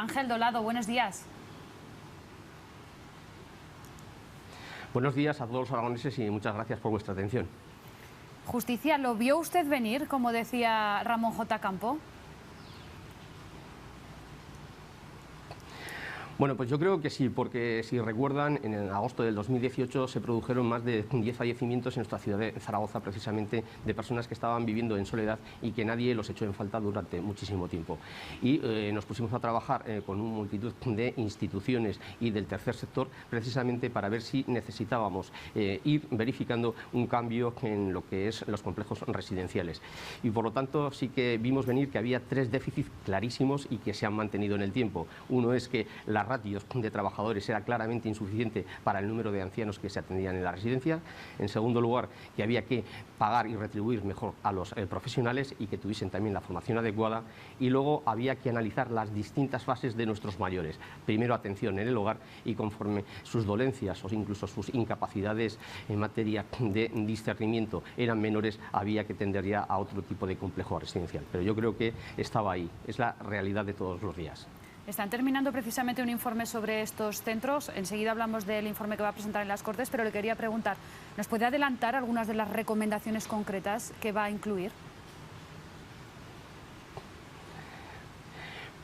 Ángel Dolado, buenos días. Buenos días a todos los aragoneses y muchas gracias por vuestra atención. Justicia, ¿lo vio usted venir, como decía Ramón J. Campo? Bueno, pues yo creo que sí, porque si recuerdan, en agosto del 2018 se produjeron más de 10 fallecimientos en nuestra ciudad de Zaragoza, precisamente de personas que estaban viviendo en soledad y que nadie los echó en falta durante muchísimo tiempo. Y nos pusimos a trabajar con una multitud de instituciones y del tercer sector, precisamente para ver si necesitábamos ir verificando un cambio en lo que es los complejos residenciales. Y por lo tanto sí que vimos venir que había tres déficits clarísimos y que se han mantenido en el tiempo. Uno es que la ratios de trabajadores era claramente insuficiente para el número de ancianos que se atendían en la residencia. En segundo lugar, que había que pagar y retribuir mejor a los profesionales y que tuviesen también la formación adecuada. Y luego había que analizar las distintas fases de nuestros mayores. Primero, atención en el hogar, y conforme sus dolencias o incluso sus incapacidades en materia de discernimiento eran menores, había que tender ya a otro tipo de complejo residencial. Pero yo creo que estaba ahí, es la realidad de todos los días. Están terminando precisamente un informe sobre estos centros. Enseguida hablamos del informe que va a presentar en las Cortes, pero le quería preguntar, ¿nos puede adelantar algunas de las recomendaciones concretas que va a incluir?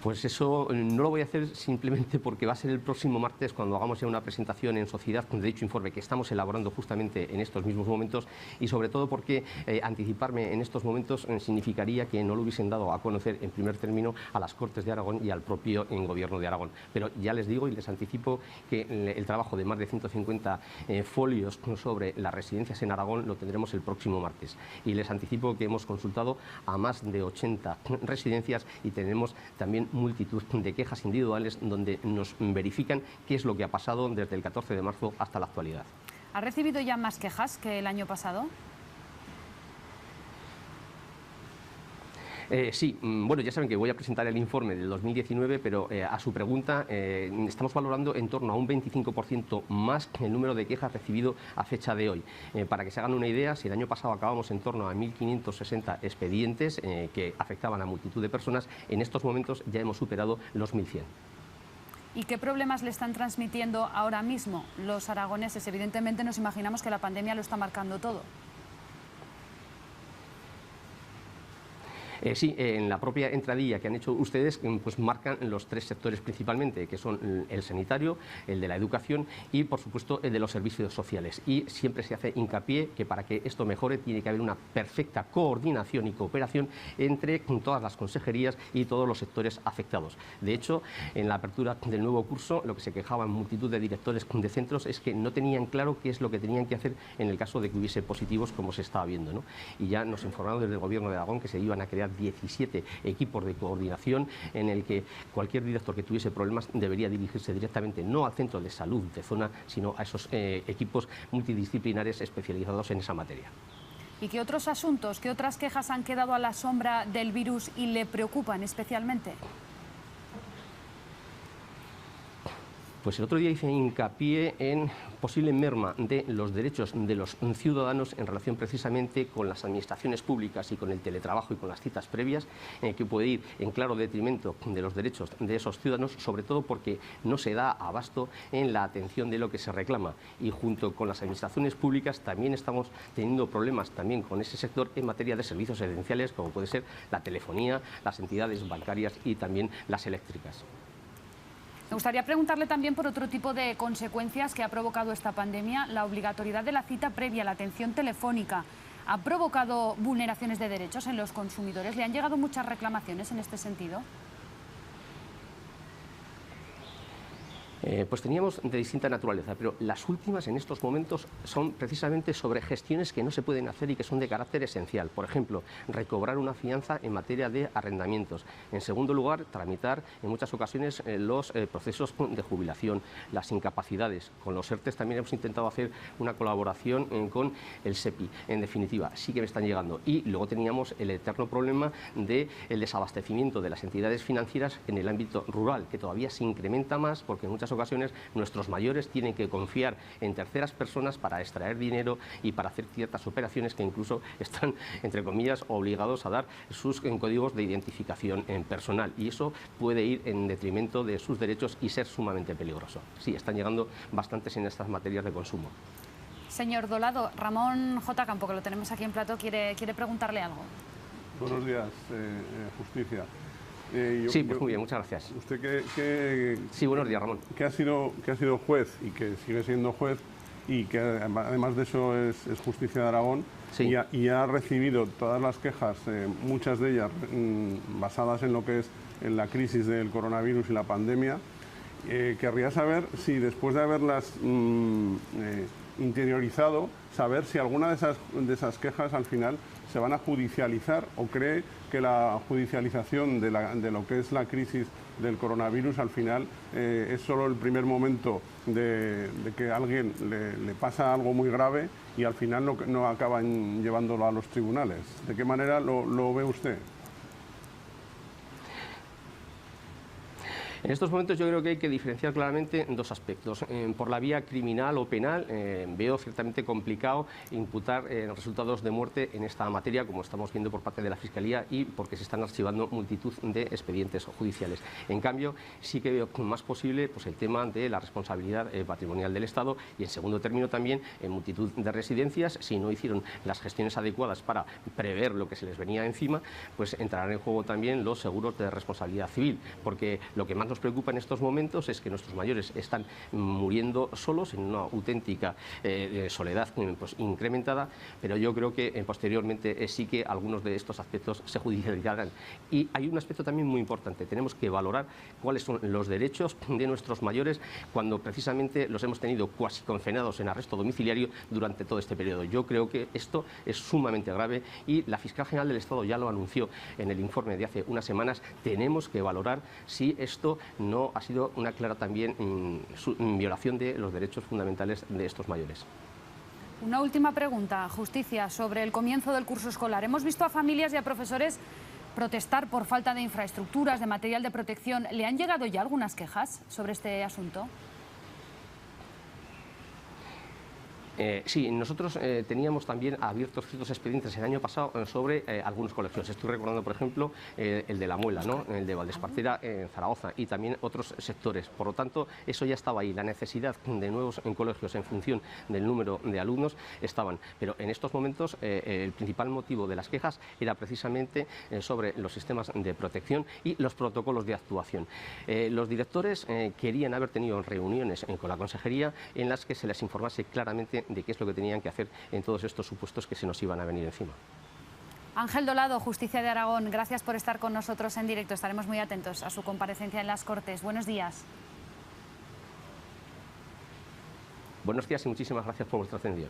Pues eso no lo voy a hacer simplemente porque va a ser el próximo martes cuando hagamos ya una presentación en sociedad de dicho informe que estamos elaborando justamente en estos mismos momentos, y sobre todo porque anticiparme en estos momentos significaría que no lo hubiesen dado a conocer en primer término a las Cortes de Aragón y al propio Gobierno de Aragón. Pero ya les digo y les anticipo que el trabajo de más de 150 folios sobre las residencias en Aragón lo tendremos el próximo martes. Y les anticipo que hemos consultado a más de 80 residencias y tenemos también multitud de quejas individuales donde nos verifican qué es lo que ha pasado desde el 14 de marzo hasta la actualidad. ¿Ha recibido ya más quejas que el año pasado? Sí, bueno, ya saben que voy a presentar el informe del 2019, pero a su pregunta, estamos valorando en torno a un 25% más el número de quejas recibido a fecha de hoy. Para que se hagan una idea, si el año pasado acabamos en torno a 1.560 expedientes que afectaban a multitud de personas, en estos momentos ya hemos superado los 1.100. ¿Y qué problemas le están transmitiendo ahora mismo los aragoneses? Evidentemente nos imaginamos que la pandemia lo está marcando todo. Sí, en la propia entradilla que han hecho ustedes, pues marcan los tres sectores principalmente, que son el sanitario, el de la educación y, por supuesto, el de los servicios sociales. Y siempre se hace hincapié que para que esto mejore tiene que haber una perfecta coordinación y cooperación entre todas las consejerías y todos los sectores afectados. De hecho, en la apertura del nuevo curso, lo que se quejaban multitud de directores de centros es que no tenían claro qué es lo que tenían que hacer en el caso de que hubiese positivos, como se estaba viendo, ¿no? Y ya nos informaron desde el Gobierno de Aragón que se iban a crear 17 equipos de coordinación en el que cualquier director que tuviese problemas debería dirigirse directamente no al centro de salud de zona, sino a esos equipos multidisciplinares especializados en esa materia. ¿Y qué otros asuntos, qué otras quejas han quedado a la sombra del virus y le preocupan especialmente? Pues el otro día hice hincapié en posible merma de los derechos de los ciudadanos en relación precisamente con las administraciones públicas y con el teletrabajo y con las citas previas, que puede ir en claro detrimento de los derechos de esos ciudadanos, sobre todo porque no se da abasto en la atención de lo que se reclama. Y junto con las administraciones públicas también estamos teniendo problemas también con ese sector en materia de servicios esenciales, como puede ser la telefonía, las entidades bancarias y también las eléctricas. Me gustaría preguntarle también por otro tipo de consecuencias que ha provocado esta pandemia. La obligatoriedad de la cita previa, la atención telefónica, ¿ha provocado vulneraciones de derechos en los consumidores? ¿Le han llegado muchas reclamaciones en este sentido? Pues teníamos de distinta naturaleza, pero las últimas en estos momentos son precisamente sobre gestiones que no se pueden hacer y que son de carácter esencial. Por ejemplo, recobrar una fianza en materia de arrendamientos. En segundo lugar, tramitar en muchas ocasiones los procesos de jubilación, las incapacidades. Con los ERTEs también hemos intentado hacer una colaboración con el SEPI. En definitiva, sí que me están llegando. Y luego teníamos el eterno problema del desabastecimiento de las entidades financieras en el ámbito rural, que todavía se incrementa más porque en muchas muchas ocasiones nuestros mayores tienen que confiar en terceras personas para extraer dinero y para hacer ciertas operaciones que incluso están, entre comillas, obligados a dar sus códigos de identificación personal, y eso puede ir en detrimento de sus derechos y ser sumamente peligroso. Sí, están llegando bastantes en estas materias de consumo. Señor Dolado, Ramón J. Campo, que lo tenemos aquí en plató, quiere preguntarle algo. Buenos días, Justicia. Sí, pues muy bien, muchas gracias. Usted sí, buenos días, Ramón. Que ha sido juez y que sigue siendo juez y que además de eso es Justicia de Aragón, sí. y ha recibido todas las quejas, muchas de ellas basadas en lo que es en la crisis del coronavirus y la pandemia. Querría saber si después de haberlas interiorizado, saber si alguna de esas quejas al final se van a judicializar, o cree que la judicialización de lo que es la crisis del coronavirus al final es solo el primer momento de que a alguien le pasa algo muy grave y al final no acaban llevándolo a los tribunales. ¿De qué manera lo ve usted? En estos momentos yo creo que hay que diferenciar claramente dos aspectos. Por la vía criminal o penal veo ciertamente complicado imputar resultados de muerte en esta materia, como estamos viendo por parte de la Fiscalía, y porque se están archivando multitud de expedientes judiciales. En cambio, sí que veo más posible pues, el tema de la responsabilidad patrimonial del Estado, y en segundo término también en multitud de residencias, si no hicieron las gestiones adecuadas para prever lo que se les venía encima, pues entrarán en juego también los seguros de responsabilidad civil, porque lo que más nos preocupa en estos momentos es que nuestros mayores están muriendo solos en una auténtica soledad pues, incrementada, pero yo creo que posteriormente sí que algunos de estos aspectos se judicializarán. Y hay un aspecto también muy importante: tenemos que valorar cuáles son los derechos de nuestros mayores cuando precisamente los hemos tenido cuasi confinados en arresto domiciliario durante todo este periodo. Yo creo que esto es sumamente grave y la Fiscal General del Estado ya lo anunció en el informe de hace unas semanas. Tenemos que valorar si esto no ha sido una clara también violación de los derechos fundamentales de estos mayores. Una última pregunta, Justicia, sobre el comienzo del curso escolar. Hemos visto a familias y a profesores protestar por falta de infraestructuras, de material de protección. ¿Le han llegado ya algunas quejas sobre este asunto? Sí, nosotros teníamos también abiertos ciertos expedientes el año pasado sobre algunos colegios. Estoy recordando, por ejemplo, el de La Muela, ¿no? El de Valdesparcera en Zaragoza, y también otros sectores. Por lo tanto, eso ya estaba ahí. La necesidad de nuevos colegios en función del número de alumnos estaban. Pero en estos momentos el principal motivo de las quejas era precisamente sobre los sistemas de protección y los protocolos de actuación. Los directores querían haber tenido reuniones con la consejería en las que se les informase claramente de qué es lo que tenían que hacer en todos estos supuestos que se nos iban a venir encima. Ángel Dolado, Justicia de Aragón, gracias por estar con nosotros en directo. Estaremos muy atentos a su comparecencia en las Cortes. Buenos días. Buenos días y muchísimas gracias por vuestra atención.